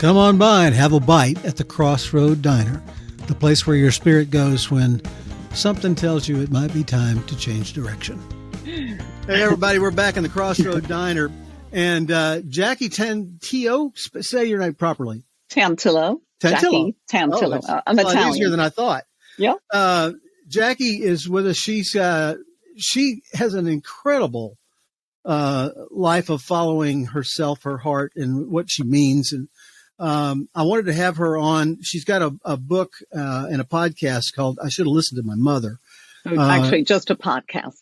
Come on by and have a bite at the Crossroad Diner, the place where your spirit goes when something tells you it might be time to change direction. Hey, everybody, we're back in the Crossroad Diner. And Jackie Tantillo, say your name properly. Tantillo. Jackie Tantillo. Oh, I'm Italian. Italian. Easier than I thought. Yeah. Jackie is with us. She has an incredible life of following herself, her heart, and what she means. And I wanted to have her on. She's got a book and a podcast called I Should Have Listened to My Mother. Actually, just a podcast.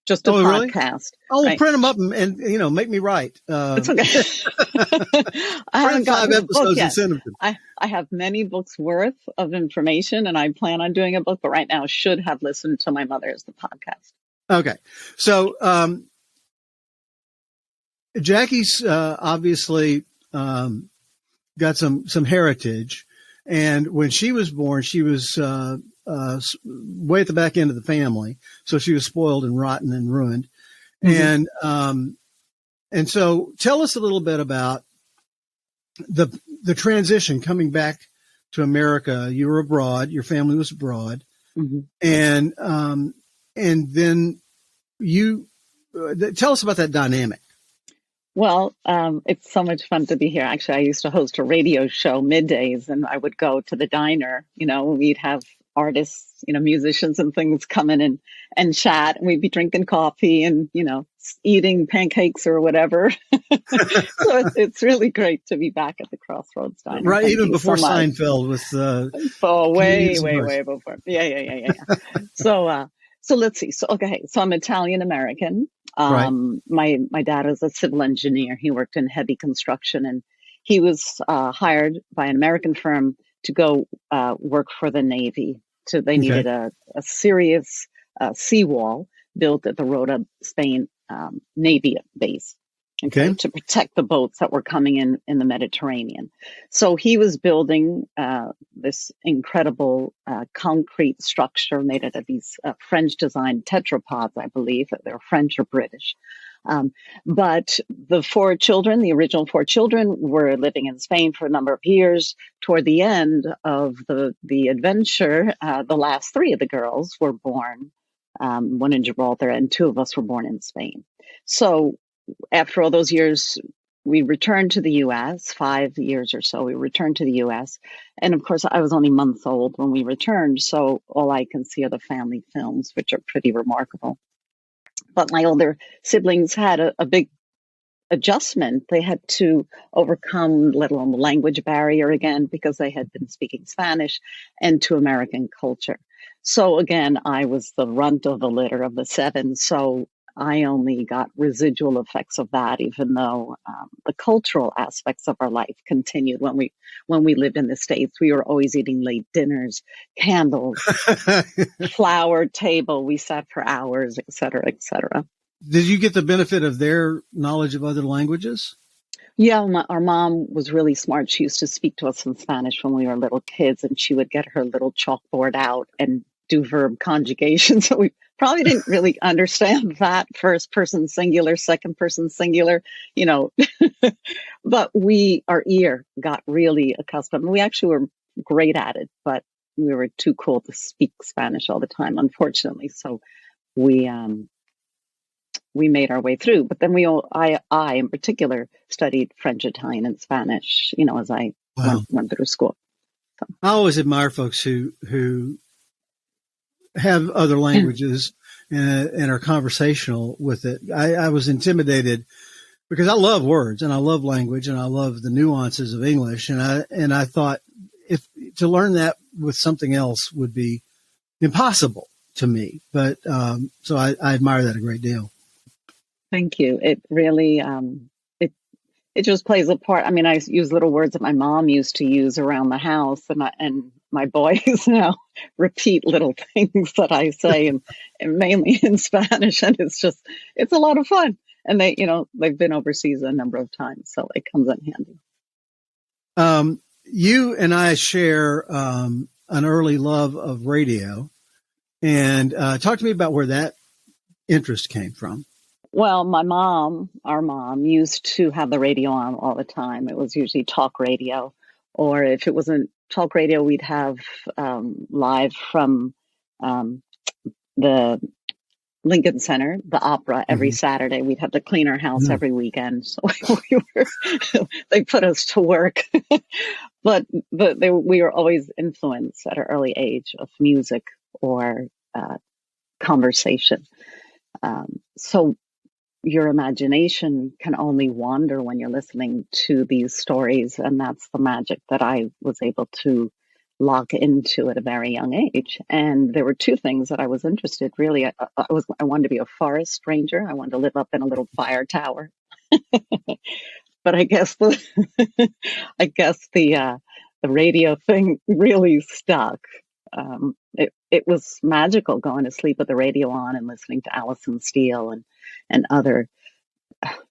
Just a podcast. Really? Right? Print them up and make me write. It's okay. I haven't gotten 5 episodes yet. And send them to me. I have many books worth of information, and I plan on doing a book. But right now, Should Have Listened to My Mother as the podcast. Okay, so Jackie's obviously got some heritage, and when she was born, she was way at the back end of the family, so she was spoiled and rotten and ruined. Mm-hmm. And so tell us a little bit about the transition coming back to America. You were abroad, your family was abroad, mm-hmm. And then you tell us about that dynamic. Well, it's so much fun to be here. Actually, I used to host a radio show middays, and I would go to the diner. We'd have artists, musicians and things come in and chat, and we'd be drinking coffee and, eating pancakes or whatever. So it's really great to be back at the Crossroads Diner. Right. Thank even before Seinfeld with way before. Yeah. So let's see. So I'm Italian American. Right. My dad is a civil engineer. He worked in heavy construction, and he was hired by an American firm to go work for the Navy. So they needed a serious seawall built at the Rota, Spain Navy base. To protect the boats that were coming in the Mediterranean. So he was building this incredible concrete structure made out of these French-designed tetrapods, I believe. They're French or British. But the original 4 children, were living in Spain for a number of years. Toward the end of the adventure, the last 3 of the girls were born, one in Gibraltar, and 2 of us were born in Spain. So after all those years, we returned to the U.S., 5 years or so, we returned to the U.S. And of course, I was only months old when we returned. So all I can see are the family films, which are pretty remarkable. But my older siblings had a big adjustment. They had to overcome, let alone the language barrier again, because they had been speaking Spanish, and to American culture. So again, I was the runt of the litter of the 7. So I only got residual effects of that, even though the cultural aspects of our life continued. When we lived in the States, we were always eating late dinners, candles, flower table. We sat for hours, et cetera, et cetera. Did you get the benefit of their knowledge of other languages? Yeah, our mom was really smart. She used to speak to us in Spanish when we were little kids, and she would get her little chalkboard out and do verb conjugation. So we probably didn't really understand that first person singular, second person singular, but our ear got really accustomed. We actually were great at it, but we were too cool to speak Spanish all the time, unfortunately. So we made our way through. But then I in particular studied French, Italian, and Spanish, as I went through school. So. I always admire folks who have other languages and are conversational with it. I was intimidated because I love words and I love language and I love the nuances of English. And I thought if to learn that with something else would be impossible to me. But, so I admire that a great deal. Thank you. It really, it just plays a part. I mean, I use little words that my mom used to use around the house, and my boys now repeat little things that I say, and mainly in Spanish, and it's a lot of fun. And they've been overseas a number of times, so it comes in handy. You and I share an early love of radio, and talk to me about where that interest came from. Well, our mom used to have the radio on all the time. It was usually talk radio. Or if it wasn't talk radio, we'd have live from the Lincoln Center, the opera, every Saturday. We'd have to clean our house every weekend. So they put us to work. but we were always influenced at an early age of music or conversation. So your imagination can only wander when you're listening to these stories. And that's the magic that I was able to lock into at a very young age. And there were two things that I was interested really. I wanted to be a forest ranger. I wanted to live up in a little fire tower. But I guess the radio thing really stuck. It was magical going to sleep with the radio on and listening to Alison Steele and other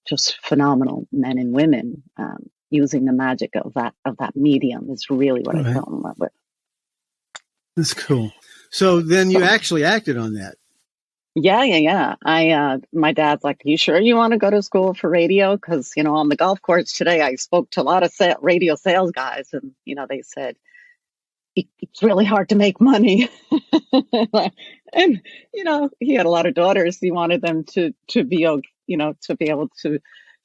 just phenomenal men and women. Using the magic of that medium is really what I fell in love with. That's cool. So then you actually acted on that. Yeah. My dad's like, "You sure you want to go to school for radio?" Because, on the golf course today, I spoke to a lot of radio sales guys, and, they said, it's really hard to make money. And, he had a lot of daughters. He wanted them to be, to be able to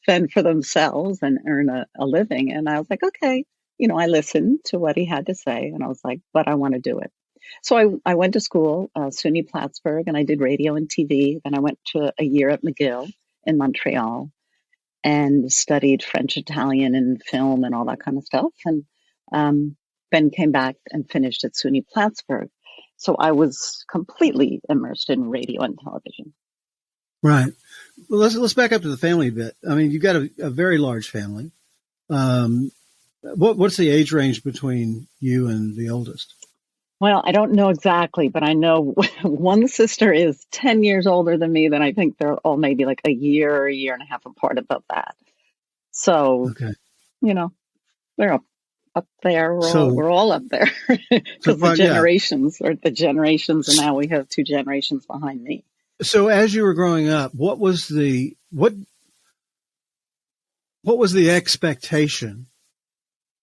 fend for themselves and earn a living. And I was like, okay, I listened to what he had to say, and I was like, but I want to do it. So I went to school, SUNY Plattsburgh, and I did radio and TV. Then I went to a year at McGill in Montreal and studied French, Italian, and film and all that kind of stuff. And then came back and finished at SUNY Plattsburgh. So I was completely immersed in radio and television. Right. Well, let's back up to the family a bit. I mean, you've got a very large family. What's the age range between you and the oldest? Well, I don't know exactly, but I know one sister is 10 years older than me. Then I think they're all maybe like a year and a half apart about that. So, they're up there. We're all up there because the generations and now we have two generations behind me. So as you were growing up, what was the expectation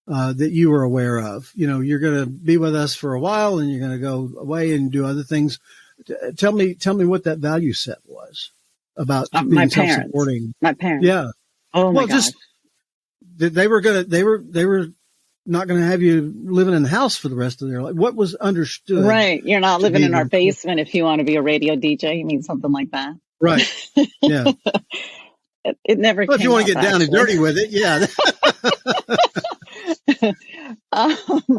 that you were aware of? You're going to be with us for a while and you're going to go away and do other things. Tell me what that value set was about being self-supporting. My parents. Yeah. Oh my gosh. They were not going to have you living in the house for the rest of their life. What was understood? Right. You're not living in our basement if you want to be a radio DJ. You mean something like that? Right. Yeah. It never came up. If you want to get down and dirty with it, yeah. That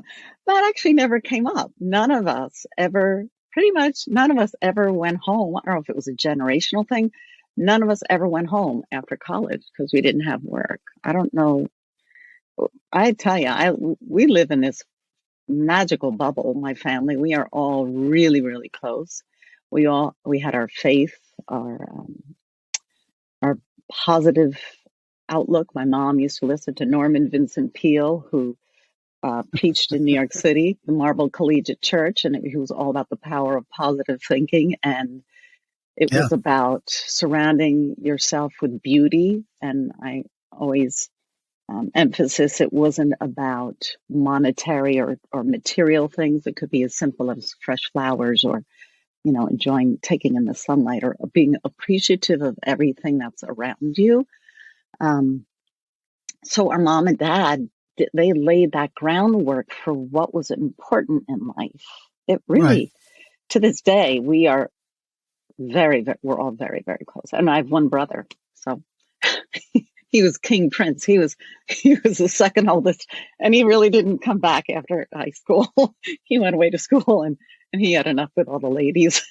actually never came up. None of us ever went home. I don't know if it was a generational thing. None of us ever went home after college because we didn't have work. I don't know. I tell you, we live in this magical bubble. My family, we are all really, really close. We had our faith, our positive outlook. My mom used to listen to Norman Vincent Peale, who preached in New York City, the Marble Collegiate Church, and he was all about the power of positive thinking. And it was about surrounding yourself with beauty. And I always emphasis, it wasn't about monetary or material things. It could be as simple as fresh flowers or, enjoying taking in the sunlight or being appreciative of everything that's around you. So our mom and dad, they laid that groundwork for what was important in life. It really, to this day, we are we're all very, very close. And I have one brother, so he was King Prince. He was the second oldest, and he really didn't come back after high school. He went away to school, and he had enough with all the ladies.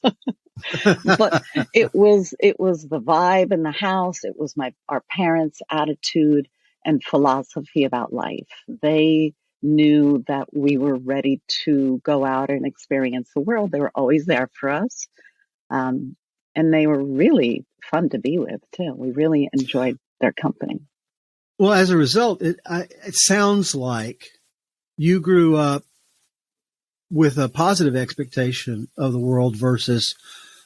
But it was the vibe in the house. It was our parents' attitude and philosophy about life. They knew that we were ready to go out and experience the world. They were always there for us. And they were really fun to be with too. We really enjoyed their company. Well, as a result, it sounds like you grew up with a positive expectation of the world versus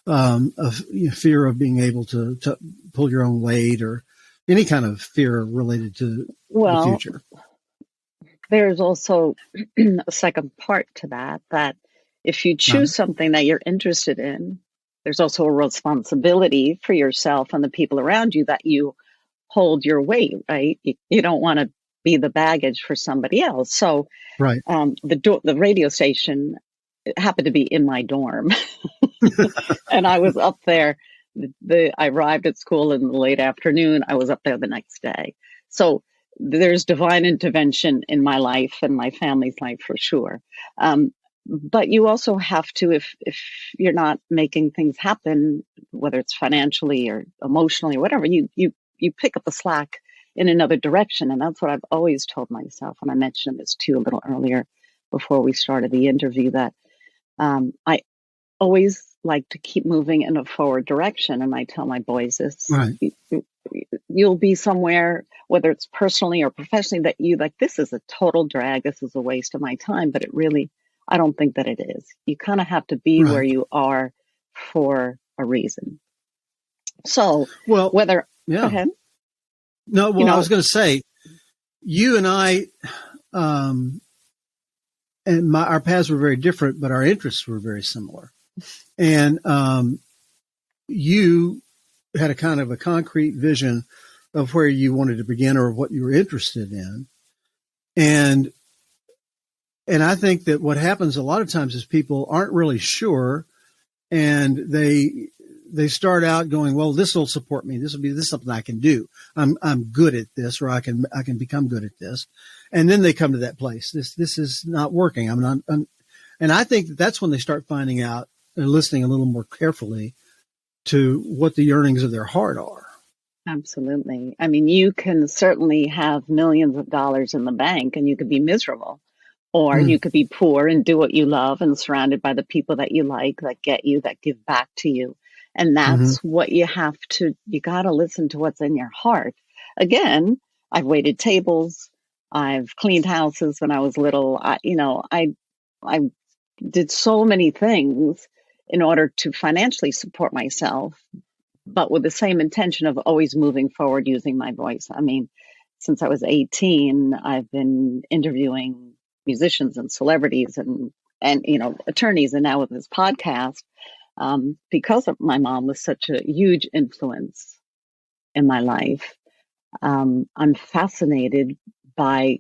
a fear of being able to pull your own weight or any kind of fear related to the future. there's also a second part to that, that if you choose something that you're interested in, there's also a responsibility for yourself and the people around you that you hold your weight, right? You don't want to be the baggage for somebody else. So Right. the radio station happened to be in my dorm. And I was up there. I arrived at school in the late afternoon. I was up there the next day. So there's divine intervention in my life and my family's life for sure. But you also have to, if you're not making things happen, whether it's financially or emotionally or whatever, you pick up the slack in another direction. And that's what I've always told myself. And I mentioned this too a little earlier before we started the interview, that I always like to keep moving in a forward direction. And I tell my boys this, Right. You'll be somewhere, whether it's personally or professionally, that you like, this is a total drag. This is a waste of my time. But it really, I don't think that it is. You kind of have to be where you are for a reason. So Well, whether, yeah. go ahead. No, well, I was going to say, you and I, and our paths were very different, but our interests were very similar. And you had a kind of a concrete vision of where you wanted to begin or what you were interested in. And I think that what happens a lot of times is people aren't really sure, and they start out going, well, this will support me. This is something I can do. I'm good at this, or I can become good at this. And then they come to that place. This is not working. And I think that's when they start finding out and listening a little more carefully to what the yearnings of their heart are. Absolutely. I mean, you can certainly have millions of dollars in the bank and you could be miserable, or you could be poor and do what you love and surrounded by the people that you like, that get you, that give back to you. And that's what you got to listen to what's in your heart. Again, I've waited tables. I've cleaned houses when I was little. I did so many things in order to financially support myself, but with the same intention of always moving forward using my voice. I mean, since I was 18, I've been interviewing musicians and celebrities and attorneys, and now with this podcast, because of my mom was such a huge influence in my life. I'm fascinated by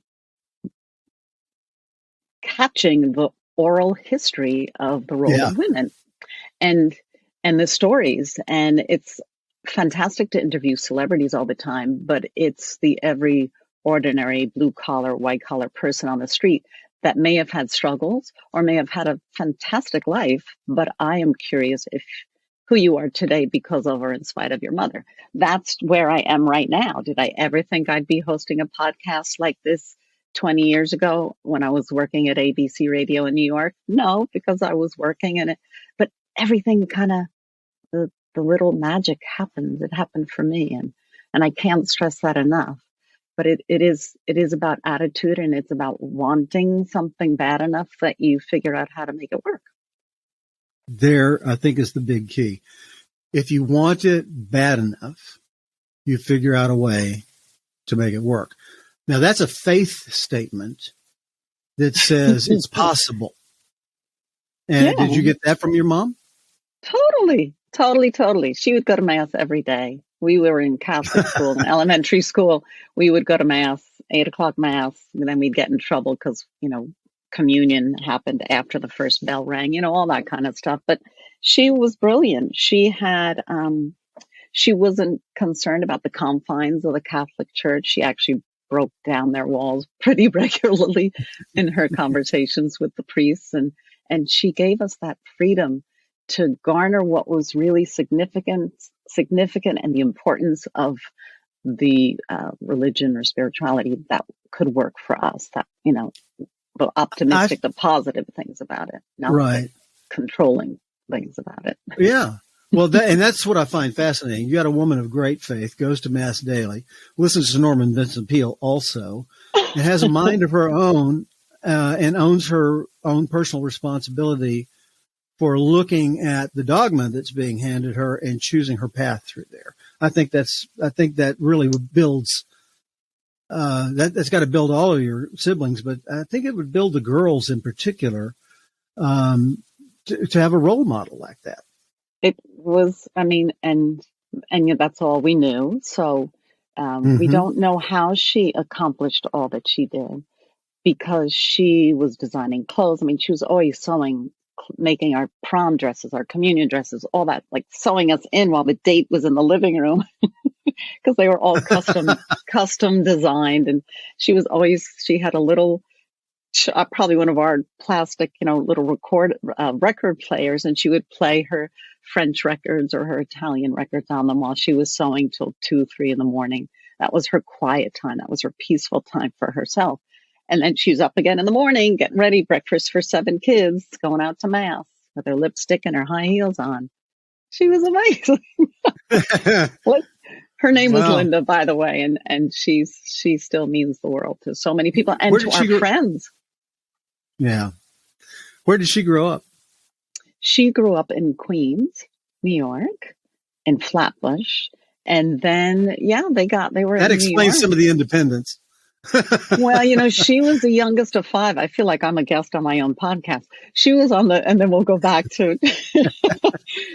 catching the oral history of the role of women and the stories. And it's fantastic to interview celebrities all the time, but it's the every ordinary blue collar, white collar person on the street that may have had struggles or may have had a fantastic life. But I am curious who you are today because of or in spite of your mother. That's where I am right now. Did I ever think I'd be hosting a podcast like this 20 years ago when I was working at ABC Radio in New York? No, because I was working in it. But everything kind of, the little magic happens. It happened for me. And I can't stress that enough. But it is about attitude, and it's about wanting something bad enough that you figure out how to make it work. There, I think, is the big key. If you want it bad enough, you figure out a way to make it work. Now, that's a faith statement that says it's possible. And did you get that from your mom? Totally. She would go to Mass every day. We were in Catholic school, in elementary school. We would go to Mass, 8:00 Mass, and then we'd get in trouble because, communion happened after the first bell rang, all that kind of stuff. But she was brilliant. She wasn't concerned about the confines of the Catholic Church. She actually broke down their walls pretty regularly in her conversations with the priests. And she gave us that freedom to garner what was really significant and the importance of the religion or spirituality that could work for us, that, the optimistic, the positive things about it, not the controlling things about it. Yeah. Well, that's what I find fascinating. You got a woman of great faith, goes to Mass daily, listens to Norman Vincent Peale also, and has a mind of her own, and owns her own personal responsibility for looking at the dogma that's being handed her and choosing her path through there. I think that really builds that's got to build all of your siblings, but I think it would build the girls in particular, to have a role model like that. It was, I mean, and yet that's all we knew. So we don't know how she accomplished all that she did, because she was designing clothes. I mean, she was always sewing, making our prom dresses, our communion dresses, all that, like sewing us in while the date was in the living room, because they were all custom designed. And she had a little, probably one of our plastic, little record players, and she would play her French records or her Italian records on them while she was sewing till 2, 3 in the morning. That was her quiet time. That was her peaceful time for herself. And then she's up again in the morning, getting ready, breakfast for 7 kids, going out to mass with her lipstick and her high heels on. She was amazing. Her name was Linda, by the way, and she still means the world to so many people and to our friends. Yeah. Where did she grow up? She grew up in Queens, New York, in Flatbush. And then, they were that explains some of the independence. Well, she was the youngest of 5. I feel like I'm a guest on my own podcast. She was and then we'll go back to,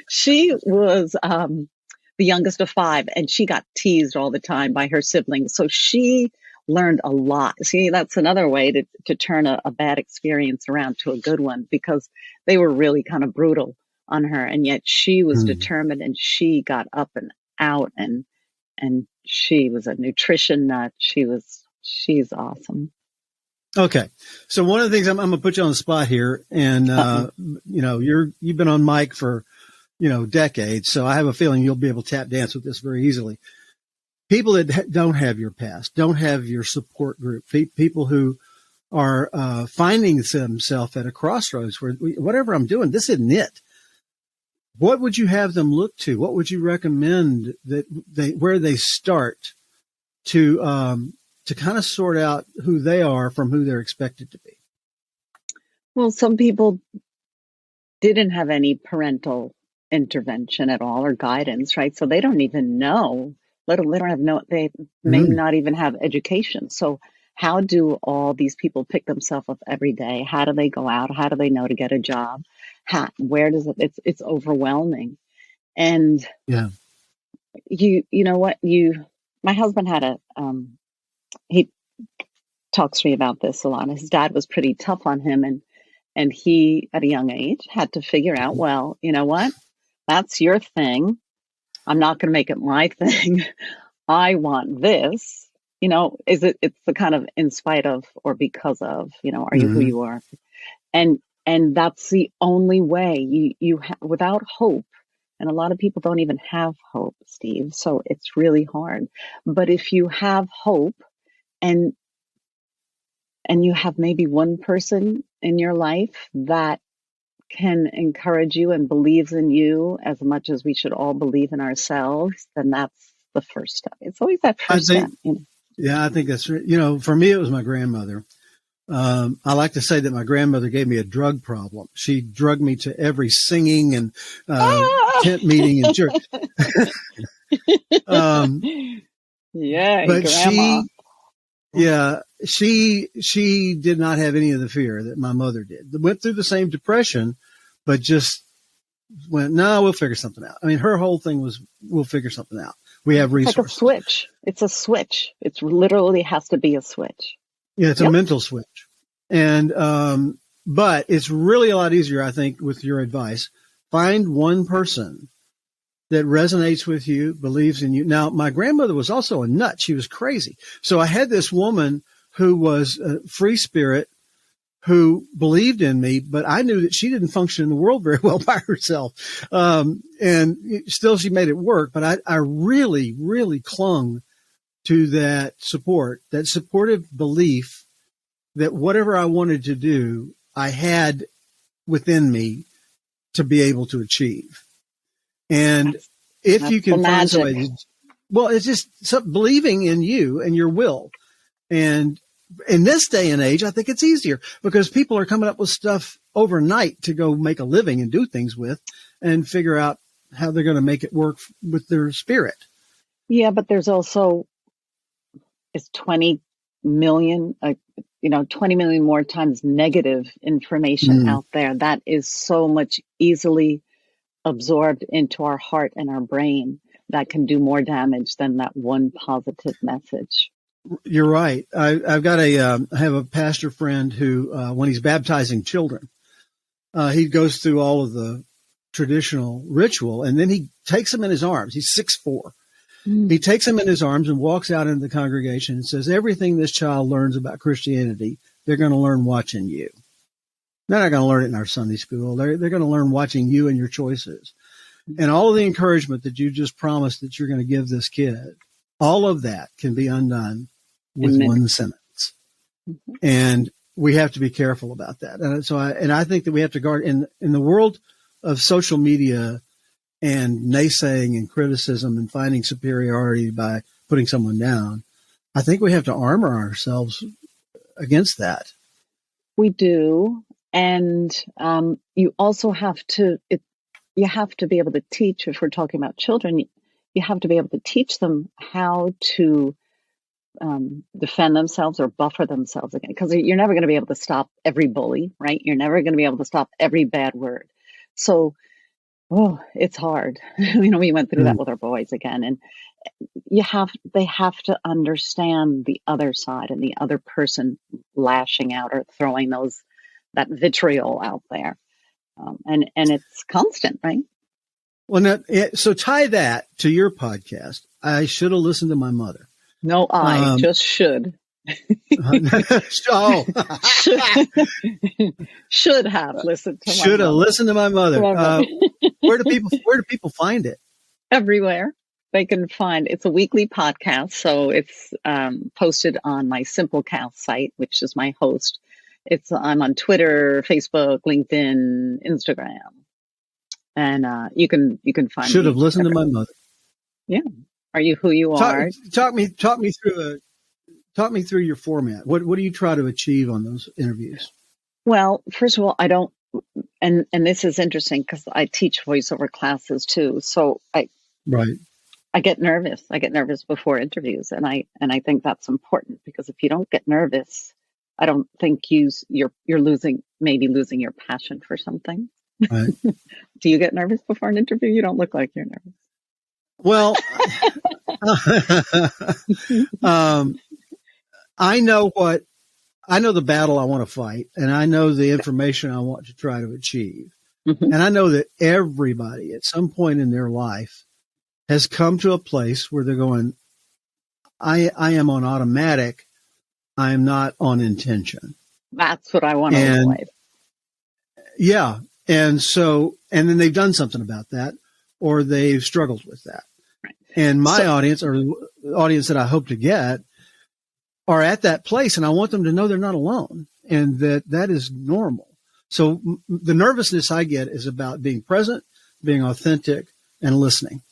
she was the youngest of 5, and she got teased all the time by her siblings. So she learned a lot. See, that's another way to turn a bad experience around to a good one, because they were really kind of brutal on her. And yet she was determined, and she got up and out, and she was a nutrition nut. She's awesome. Okay. So one of the things I'm going to put you on the spot here, and, you've been on mic for, decades. So I have a feeling you'll be able to tap dance with this very easily. People that don't have your past, don't have your support group, people who are finding themselves at a crossroads where whatever I'm doing, this isn't it. What would you have them look to? What would you recommend where they start to kind of sort out who they are from who they're expected to be? Well, some people didn't have any parental intervention at all or guidance, right? So they don't even know. They may not even have education. So how do all these people pick themselves up every day? How do they go out? How do they know to get a job? Where does it's overwhelming. And you know what, my husband had he talks to me about this a lot. His dad was pretty tough on him, and he, at a young age, had to figure out, well, you know what? That's your thing. I'm not going to make it my thing. I want this. It's the kind of in spite of or because of, are you who you are? And that's the only way you without hope. And a lot of people don't even have hope, Steve. So it's really hard. But if you have hope, and you have maybe one person in your life that can encourage you and believes in you as much as we should all believe in ourselves, then that's the first step. It's always that first step. Yeah, I think that's, for me, it was my grandmother. I like to say that my grandmother gave me a drug problem. She drugged me to every singing and tent meeting in church. Yeah, but grandma. She did not have any of the fear that my mother did. Went through the same depression, but just went, no, we'll figure something out. I mean, her whole thing was, we'll figure something out. We have resources. It's like a switch. It's a switch. It literally has to be a switch. Yeah, it's a mental switch. And, but it's really a lot easier, I think, with your advice. Find one person that resonates with you, believes in you. Now, my grandmother was also a nut. She was crazy. So I had this woman who was a free spirit who believed in me, but I knew that she didn't function in the world very well by herself. And still she made it work. But I really, really clung to that support, that supportive belief that whatever I wanted to do, I had within me to be able to achieve. And if you can find somebody, well, it's just believing in you and your will. And in this day and age, I think it's easier because people are coming up with stuff overnight to go make a living and do things with and figure out how they're going to make it work with their spirit. Yeah, but there's also, it's 20 million, 20 million more times negative information out there. That is so much easily absorbed into our heart and our brain that can do more damage than that one positive message. You're right. I have a pastor friend who, when he's baptizing children, he goes through all of the traditional ritual, and then he takes them in his arms. He's 6'4". He takes them in his arms and walks out into the congregation and says, everything this child learns about Christianity, they're going to learn watching you. They're not going to learn it in our Sunday school. They're going to learn watching you and your choices. And all of the encouragement that you just promised that you're going to give this kid, all of that can be undone with one sentence. And we have to be careful about that. And so I think that we have to guard in the world of social media and naysaying and criticism and finding superiority by putting someone down. I think we have to armor ourselves against that. We do. And you also have to, you have to be able to teach, if we're talking about children, you have to be able to teach them how to defend themselves or buffer themselves again, because you're never going to be able to stop every bully, right? You're never going to be able to stop every bad word. So, it's hard. We went through that with our boys again, and they have to understand the other side and the other person lashing out or throwing that vitriol out there. And it's constant, right? Well, now, so tie that to your podcast. I should have listened to my mother. No, I just should. Should have listened to. Should have listened to my mother. Where do people find it? Everywhere they can find. It's a weekly podcast, so it's posted on my Simplecast site, which is my host. I'm on Twitter, Facebook, LinkedIn, Instagram, and you can find. Should have listened to my mother. Yeah. Are you who you are? Talk me through your format. What do you try to achieve on those interviews? Well, first of all, I don't, and this is interesting because I teach voiceover classes too. So I get nervous. I get nervous before interviews, and I think that's important, because if you don't get nervous, I don't think you're losing your passion for something. Right. Do you get nervous before an interview? You don't look like you're nervous. Well, I know the battle I want to fight, and I know the information I want to try to achieve. And I know that everybody at some point in their life has come to a place where they're going, I am on automatic. I am not on intention. That's what I want to avoid. Yeah. And then they've done something about that, or they've struggled with that. Right. And my audience, or the audience that I hope to get, are at that place, and I want them to know they're not alone, and that is normal. So the nervousness I get is about being present, being authentic, and listening,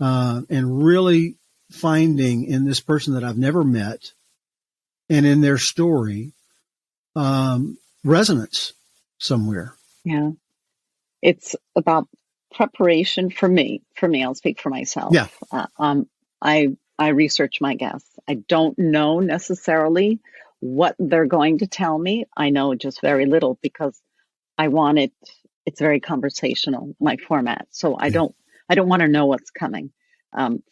and really finding in this person that I've never met and in their story resonance somewhere. Yeah. It's about preparation for me. I'll speak for myself. Yeah. I research my guests. I don't know necessarily what they're going to tell me. I know just very little, because I want it's very conversational, my format. So I don't want to know what's coming.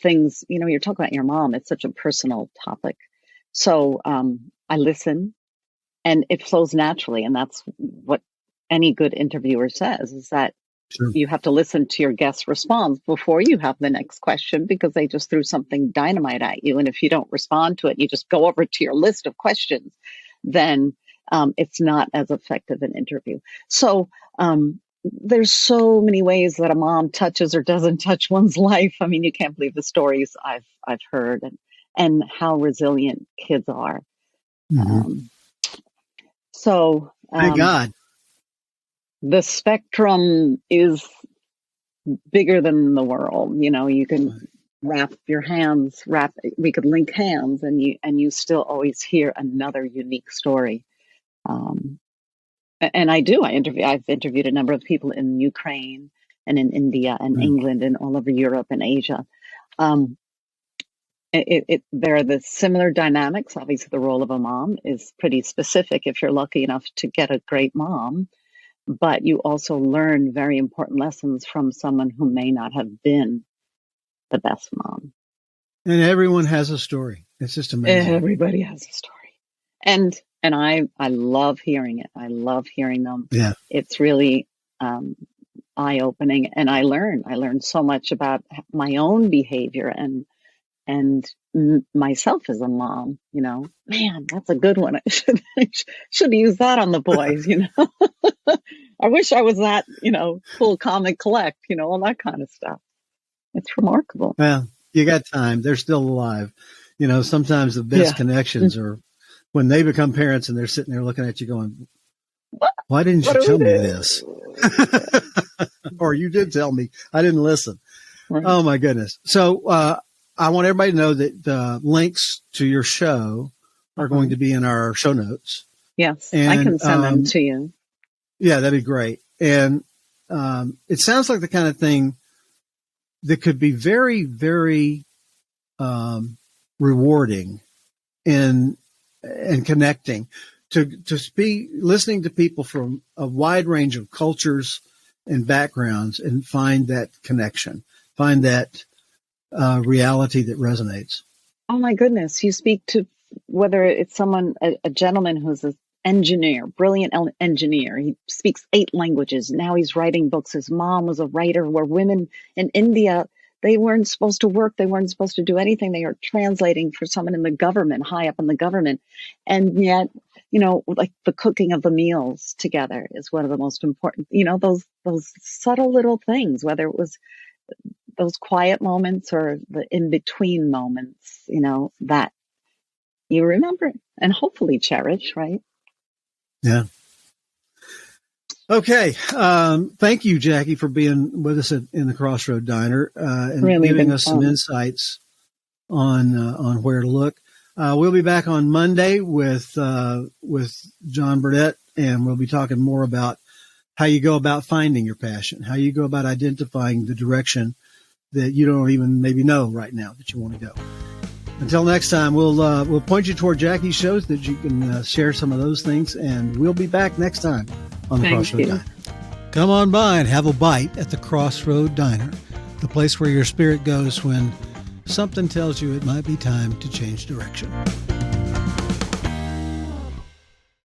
Things, you're talking about your mom. It's such a personal topic. So I listen, and it flows naturally. And that's what any good interviewer says, is that you have to listen to your guest's response before you have the next question, because they just threw something dynamite at you. And if you don't respond to it, you just go over to your list of questions, then it's not as effective an interview. So there's so many ways that a mom touches or doesn't touch one's life. I mean, you can't believe the stories I've heard, and how resilient kids are. Mm-hmm. Thank God. The spectrum is bigger than the world. You can we could link hands, and you still always hear another unique story. And I've interviewed a number of people in Ukraine and in India and England and all over Europe and Asia. there are the similar dynamics. Obviously, the role of a mom is pretty specific if you're lucky enough to get a great mom, but you also learn very important lessons from someone who may not have been the best mom. And everyone has a story. It's just amazing. Everybody has a story. And I love hearing it. I love hearing them. Yeah. It's really eye-opening, and I learn so much about my own behavior and myself as a mom. Man, that's a good one. I should use that on the boys. I wish I was that, full calm and collect, all that kind of stuff. It's remarkable. Well, you got time. They're still alive. Sometimes the best connections are when they become parents and they're sitting there looking at you going, why didn't you tell me this? Or you did tell me. I didn't listen. Right. Oh, my goodness. So I want everybody to know that the links to your show are going to be in our show notes. Yes, and, I can send them to you. Yeah, that'd be great. And it sounds like the kind of thing that could be very, very rewarding and connecting to be listening to people from a wide range of cultures and backgrounds and find that connection, find that reality that resonates. Oh my goodness. You speak to whether it's someone, a gentleman who's an engineer, brilliant engineer. He speaks 8 languages. Now he's writing books. His mom was a writer, where women in India, they weren't supposed to work. They weren't supposed to do anything. They were translating for someone in the government, high up in the government. And yet, like the cooking of the meals together is one of the most important, those subtle little things, whether it was those quiet moments or the in-between moments, that you remember and hopefully cherish, right? Yeah. Okay. Thank you, Jackie, for being with us in the Crossroad Diner and really giving us fun. some insights on where to look. We'll be back on Monday with John Burdett, and we'll be talking more about how you go about finding your passion, how you go about identifying the direction that you don't even maybe know right now that you want to go. Until next time, we'll point you toward Jackie's shows that you can share some of those things, and we'll be back next time on the Crossroad Diner. Come on by and have a bite at the Crossroad Diner, the place where your spirit goes when something tells you it might be time to change direction.